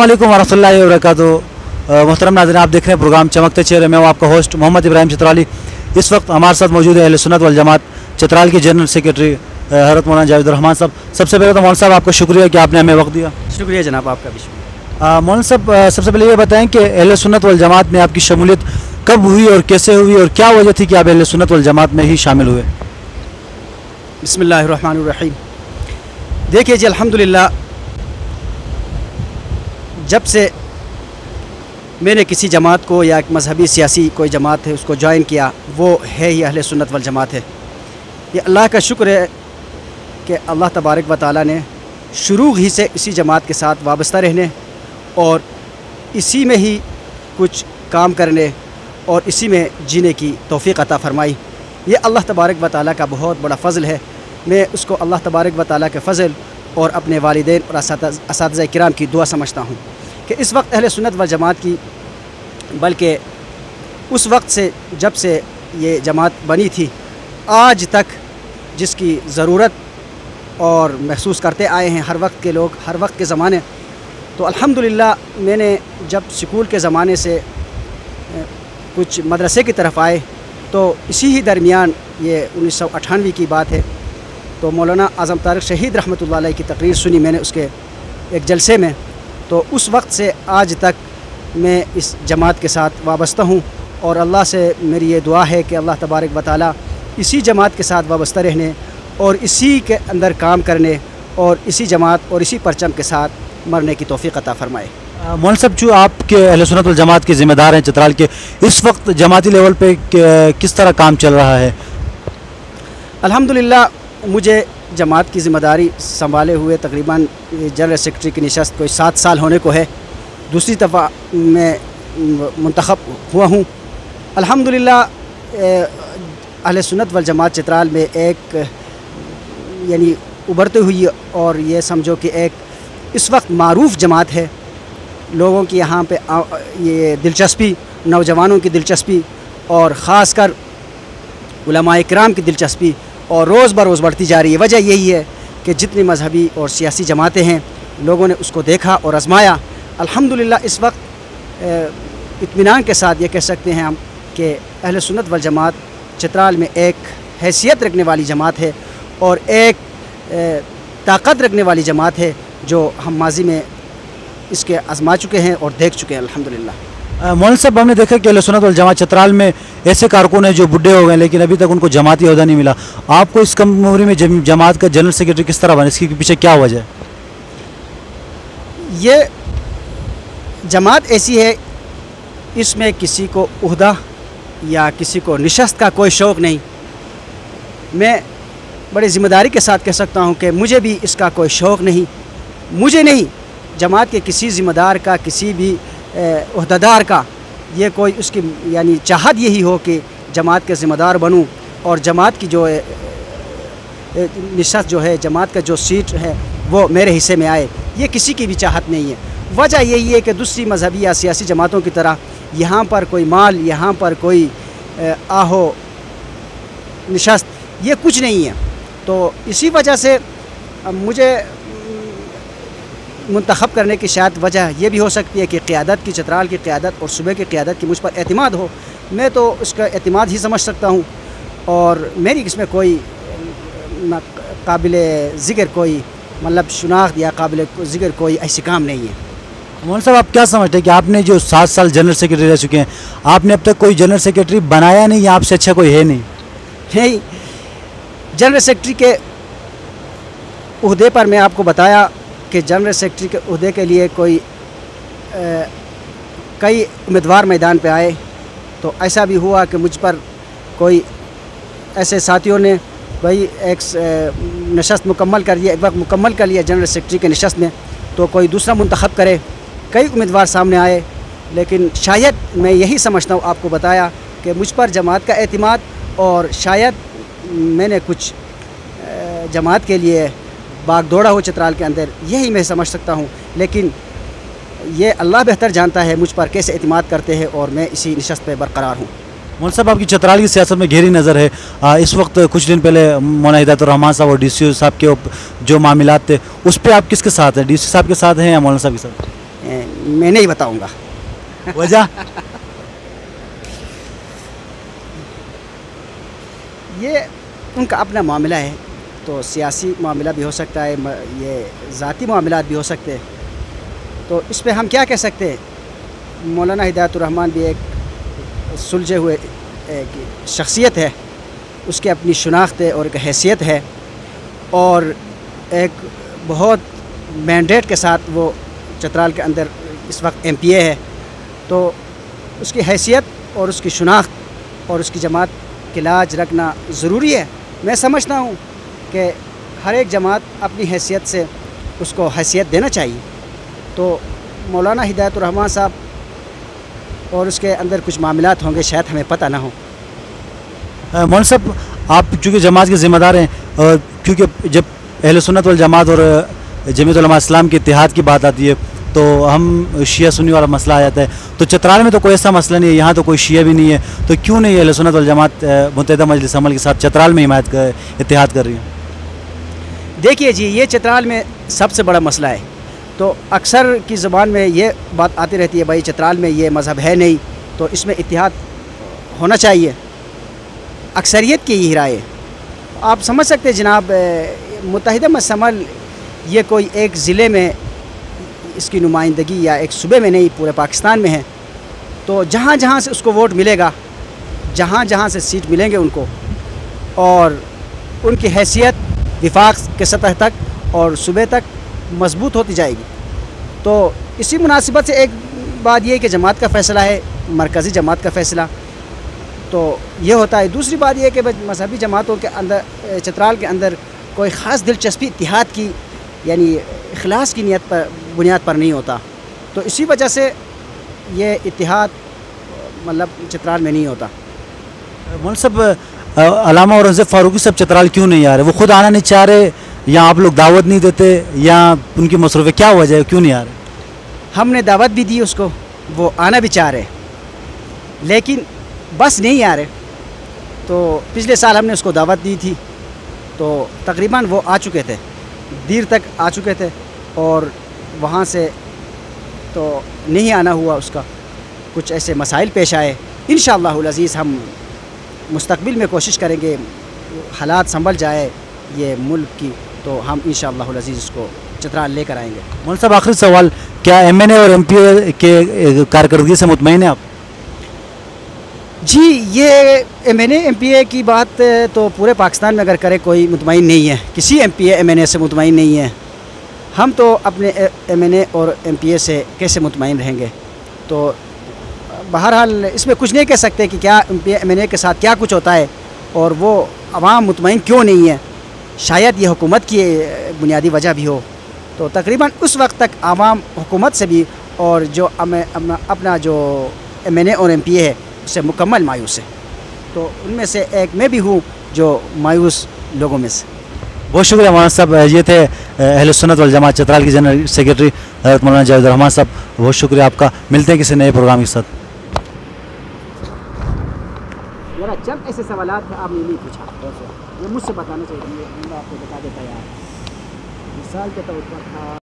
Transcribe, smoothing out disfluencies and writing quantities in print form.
अस्सलामुअलैकुम वरहमतुल्लाहि वबरकातुहू। मोहतरम नाज़रीन, आप देख रहे हैं प्रोग्राम चमकते चेहरे। मैं हूँ आपका होस्ट मोहम्मद इब्राहिम चित्राली। इस वक्त हमारे साथ मौजूद है अहले सुन्नत वल जमात चित्राल के जनरल सेक्रेटरी हज़रत मौलाना जावेद रहमान साहब। सबसे पहले तो मौलाना साहब आपका शुक्रिया कि आपने हमें वक्त दिया। शुक्रिया जनाब, आपका भी शुक्रिया। मौलाना साहब, सबसे पहले ये बताएं कि अहले सुन्नत वल जमात में आपकी शमूलियत कब हुई और कैसे हुई, और क्या वजह थी कि आप अहले सुन्नत वल जमात में ही शामिल हुए? बिस्मिल्लाहिर्रहमानिर्रहीम। देखिए जी, अल्हम्दुलिल्लाह, जब से मैंने किसी जमात को या एक मजहबी सियासी कोई जमात है उसको ज्वाइन किया, वो है ही अहले सुन्नत वल जमात है। ये अल्लाह का शुक्र है कि अल्लाह तबारक व तआला ने शुरू ही से इसी जमात के साथ वाबस्ता रहने और इसी में ही कुछ काम करने और इसी में जीने की तौफीक अता फरमाई। ये अल्लाह तबारक व तआला का बहुत बड़ा फ़ज़ल है। मैं उसको अल्लाह तबारक व तआला के फ़ज़ल और अपने वालिदैन और असातिज़ा किराम की दुआ समझता हूँ कि इस वक्त अहले सुन्नत वल जमात की, बल्कि उस वक्त से जब से ये जमात बनी थी आज तक जिसकी ज़रूरत और महसूस करते आए हैं हर वक्त के लोग, हर वक्त के ज़माने, तो अल्हम्दुलिल्लाह मैंने जब स्कूल के ज़माने से कुछ मदरसे की तरफ आए तो इसी ही दरमियान, ये 1998 की बात है, तो मौलाना आज़म तारिक शहीद रहमतुल्लाह अलैह की तकरीर सुनी मैंने उसके एक जलसे में। तो उस वक्त से आज तक मैं इस जमात के साथ वाबस्ता हूँ और अल्लाह से मेरी ये दुआ है कि अल्लाह तबारक व तआला इसी जमात के साथ वाबस्ता रहने और इसी के अंदर काम करने और इसी जमात और इसी परचम के साथ मरने की तौफीक अता फरमाए। मौलाना साहब, जो आपके अहले सुन्नत वल जमात के ज़िम्मेदार हैं चित्राल के, इस वक्त जमाती लेवल पे किस तरह काम चल रहा है? अल्हम्दुलिल्लाह, मुझे जमात की ज़िम्मेदारी संभाले हुए तकरीबन जनरल सेक्रेटरी की निशस्त कोई 7 साल होने को है। दूसरी दफ़ा मैं मुंतखब हुआ हूँ। अल्हम्दुलिल्लाह, अहले सुन्नत वल जमात चित्राल में एक यानी उभरते हुई और ये समझो कि एक इस वक्त मारूफ़ जमात है। लोगों की यहाँ पे ये दिलचस्पी, नौजवानों की दिलचस्पी और ख़ास कर उलमाए किराम की दिलचस्पी और रोज़ बरोज़ बढ़ती जा रही है। वजह यही है कि जितनी मजहबी और सियासी जमातें हैं, लोगों ने उसको देखा और आज़माया। अल्हम्दुलिल्लाह, इस वक्त इत्मीनान के साथ ये कह सकते हैं हम कि अहले सुन्नत वल जमात चित्राल में एक हैसियत रखने वाली जमात है और एक ताकत रखने वाली जमात है जो हम माजी में इसके आज़मा चुके हैं और देख चुके हैं अल्हम्दुलिल्लाह। मौलाना साहब, हमने देखा कि अहले सुन्नत वल जमात चित्राल में ऐसे कारकुन हैं जो बुढ़े हो गए लेकिन अभी तक उनको जमाती ओहदा नहीं मिला। आपको इस कम उम्र में जमात का जनरल सेक्रेटरी किस तरह बना, इसके पीछे क्या वजह है? ये जमात ऐसी है, इसमें किसी को उहदा या किसी को निशस्त का कोई शौक़ नहीं। मैं बड़ी ज़िम्मेदारी के साथ कह सकता हूँ कि मुझे भी इसका कोई शौक़ नहीं। मुझे नहीं, जमात के किसी ज़िम्मेदार का, किसी भी उहदेदार का ये कोई उसकी यानी चाहत यही हो कि जमात के ज़िम्मेदार बनूँ और जमात की जो निशस्त जो है, जमात का जो सीट है वो मेरे हिस्से में आए, ये किसी की भी चाहत नहीं है। वजह यही है कि दूसरी मजहबी या सियासी जमातों की तरह यहाँ पर कोई माल, यहाँ पर कोई आहो निशस्त, ये कुछ नहीं है। तो इसी वजह से मुझे मुंतखब करने की शायद वजह यह भी हो सकती है कि क़ियादत की, चित्राल की क़ियादत और सूबे की क़ियादत की मुझ पर एतमाद हो। मैं तो उसका एतमाद ही समझ सकता हूँ और मेरी इसमें कोई काबिल ज़िक्र कोई मतलब शुनाख्त या काबिल ज़िक्र कोई ऐसी काम नहीं है। मौलाना साहब, आप क्या समझते हैं कि आपने जो 7 साल जनरल सेक्रेटरी रह चुके हैं, आपने अब तक कोई जनरल सेक्रेटरी बनाया नहीं या आपसे अच्छा कोई है नहीं? नहीं, जनरल सेक्रेटरी के उहदे पर मैं आपको बताया कि जनरल सेक्रेटरी के उहदे के लिए कई उम्मीदवार मैदान पे आए, तो ऐसा भी हुआ कि मुझ पर कोई ऐसे साथियों ने भाई एक नशस्त मुकम्मल कर लिया, एक वक्त मुकम्मल कर लिया जनरल सेक्रेटरी के नशस्त में, तो कोई दूसरा मुंतखब करे। कई उम्मीदवार सामने आए, लेकिन शायद मैं यही समझता हूँ, आपको बताया कि मुझ पर जमात का एतमाद और शायद मैंने कुछ जमात के लिए बाग दौड़ा हो चित्राल के अंदर, यही मैं समझ सकता हूँ। लेकिन ये अल्लाह बेहतर जानता है मुझ पर कैसे एतमाद करते हैं और मैं इसी नशस्त पे बरकरार हूँ। मौलाना साहब, आपकी चित्राल की सियासत में गहरी नज़र है। इस वक्त कुछ दिन पहले मौलाना हिदायतुर रहमान साहब और DCO साहब के जो मामलात थे, उस पर आप किसके साथ हैं? DC साहब के साथ हैं या मौलाना साहब के साथ? मैं नहीं बताऊंगा। वजह? ये उनका अपना मामला है, तो सियासी मामला भी हो सकता है, ये ज़ाती मामलात भी हो सकते हैं, तो इस पे हम क्या कह सकते हैं। मौलाना हिदायतुर रहमान भी एक सुलझे हुए एक शख्सियत है, उसकी अपनी शनाख्त है और एक हैसियत है, और एक बहुत मैंडेट के साथ वो चतराल के अंदर इस वक्त MPA है, तो उसकी हैसियत और उसकी शनाख्त और उसकी जमात की लाज रखना ज़रूरी है। मैं समझता हूँ कि हर एक जमात अपनी हैसियत से उसको हैसियत देना चाहिए। तो मौलाना हिदायतुर रहमान साहब और उसके अंदर कुछ मामलात होंगे, शायद हमें पता ना हो। मौलाना साहब, आप चूँकि जमात के ज़िम्मेदार हैं, क्योंकि जब अहले सुन्नत वल जमात और जमीयत उलमा इस्लाम के इत्तेहाद की बात आती है तो हम शिया सुन्नी वाला मसला आ जाता है, तो चतराल में तो कोई ऐसा मसला नहीं है, यहाँ तो कोई शिया भी नहीं है, तो क्यों नहीं अहले सुन्नत वल जमात मुत्तहिदा मजलिस अमल के साथ चतराल में हिमायत का इत्तेहाद कर रही है? देखिए जी, ये चतराल में सबसे बड़ा मसला है। तो अक्सर की ज़बान में ये बात आती रहती है, भाई चतराल में ये मज़हब है नहीं, तो इसमें इत्तेहाद होना चाहिए। अक्सरियत की यही राय है। आप समझ सकते हैं जनाब, मुत्तहिदा मजलिस अमल ये कोई एक ज़िले में इसकी नुमाइंदगी या एक सूबे में नहीं, पूरे पाकिस्तान में है। तो जहाँ जहाँ से उसको वोट मिलेगा, जहाँ जहाँ से सीट मिलेंगे उनको, और उनकी हैसियत विफाक के सतह तक और सूबे तक मजबूत होती जाएगी। तो इसी मुनासिबत से एक बात ये कि जमात का फ़ैसला है, मरकज़ी जमात का फ़ैसला, तो ये होता है। दूसरी बात ये कि मजहबी जमातों के अंदर चतराल के अंदर कोई ख़ास दिलचस्पी इत्तिहाद की यानी इखलास की नियत पर बुनियाद पर नहीं होता, तो इसी वजह से ये इत्तिहाद मतलब चतराल में नहीं होता। मौलाना साहब, अल्लामा औरंगज़ेब फ़ारूक़ी साहब चतराल क्यों नहीं आ रहे? वो खुद आना नहीं चाह रहे, या आप लोग दावत नहीं देते, या उनकी मसरूफ़ क्या वजह है, क्यों नहीं आ रहे? हमने दावत भी दी उसको, वो आना भी चाह रहे, लेकिन बस नहीं आ रहे। तो पिछले साल हमने उसको दावत दी थी, तो तकरीबन वो आ चुके थे, देर तक आ चुके थे, और वहाँ से तो नहीं आना हुआ उसका। कुछ ऐसे मसाइल पेश आए। इंशाअल्लाहुल अज़ीज़ हम मुस्तक़बिल में कोशिश करेंगे, हालात संभल जाए ये मुल्क की, तो हम इंशाअल्लाहुल अज़ीज़ उसको चतराल लेकर आएंगे। मौलाना साहब, आखिरी सवाल, क्या MNA और MPA के कारकर्दगी से मुतमईन हैं आप? जी, ये MNA MPA की बात तो पूरे पाकिस्तान में अगर करे कोई मुतमईन नहीं है, किसी MPA MNA से मुतमईन नहीं है। हम तो अपने MNA और MPA से कैसे मुतमईन रहेंगे? तो बहरहाल इसमें कुछ नहीं कह सकते कि क्या MPA MNA के साथ क्या कुछ होता है और वो अवाम मुतमईन क्यों नहीं है। शायद ये हुकूमत की बुनियादी वजह भी हो। तो तकरीबन उस वक्त तक आवाम हुकूमत से भी और जो अपना जो MNA और MPA है उससे मुकम्मल मायूस है। तो उनमें से एक मैं भी हूँ जो मायूस लोगों में से। बहुत शुक्रिया मौलाना साहब। ये थे अहले सुन्नत वल जमात चतराल के जनरल सेक्रेटरी हज़रत मौलाना जावेद रहमान साहब। बहुत शुक्रिया आपका। मिलते हैं किसी नए प्रोग्राम के साथ। मेरा चंद ऐसे सवालात थे आपने नहीं पूछा, ये मुझसे बताना चाहिए, मैं आपको बता देता यार। मिसाल के तौर पर